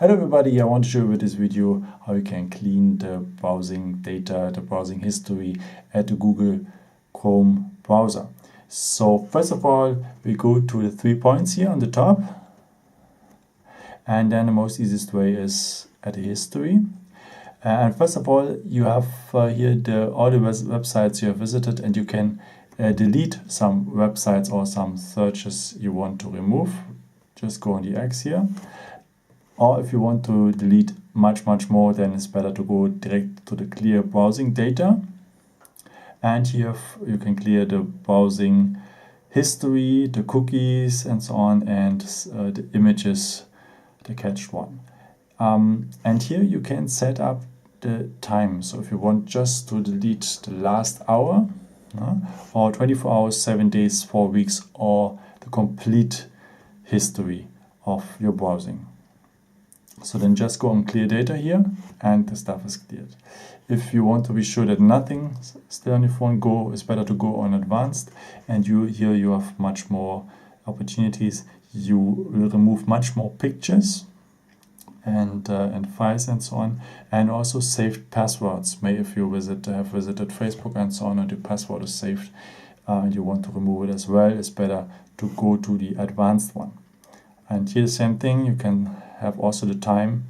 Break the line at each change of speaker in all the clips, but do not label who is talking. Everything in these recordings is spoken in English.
Hello everybody, I want to show you with this video how you can clean the browsing data, the browsing history at the Google Chrome browser. So first of all, we go to the 3 points here on the top, and then the most easiest way is at the history. And first of all, you have here all the websites you have visited, and you can delete some websites or some searches you want to remove. Just go on the X here. Or if you want to delete much more, then it's better to go direct to the clear browsing data. And here you can clear the browsing history, the cookies and so on, and the images, the cached one. And here you can set up the time. So if you want just to delete the last hour, or 24 hours, 7 days, 4 weeks, or the complete history of your browsing. So then just go on clear data here and the stuff is cleared. If you want to be sure that nothing is still on your phone, it's better to go on advanced, and here you have much more opportunities. You will remove much more pictures and files and so on, and also saved passwords. If you have visited Facebook and so on, and your password is saved and you want to remove it as well, it's better to go to the advanced one. And here the same thing, you can have also the time,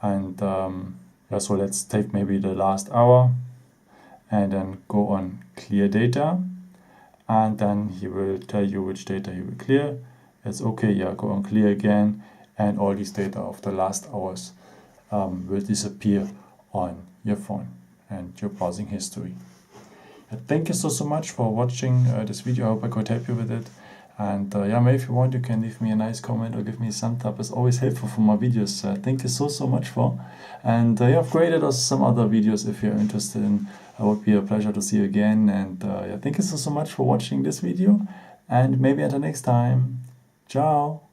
and so let's take maybe the last hour and then go on clear data, and then he will tell you which data he will clear. It's okay, yeah, go on clear again, and all these data of the last hours will disappear on your phone and your browsing history. Thank you so much for watching this video. I hope I could help you with it. And maybe if you want, you can leave me a nice comment or give me a thumbs up. It's always helpful for my videos. Thank you so much for. And I've created also some other videos if you're interested in. It would be a pleasure to see you again. And thank you so much for watching this video. And maybe until next time. Ciao.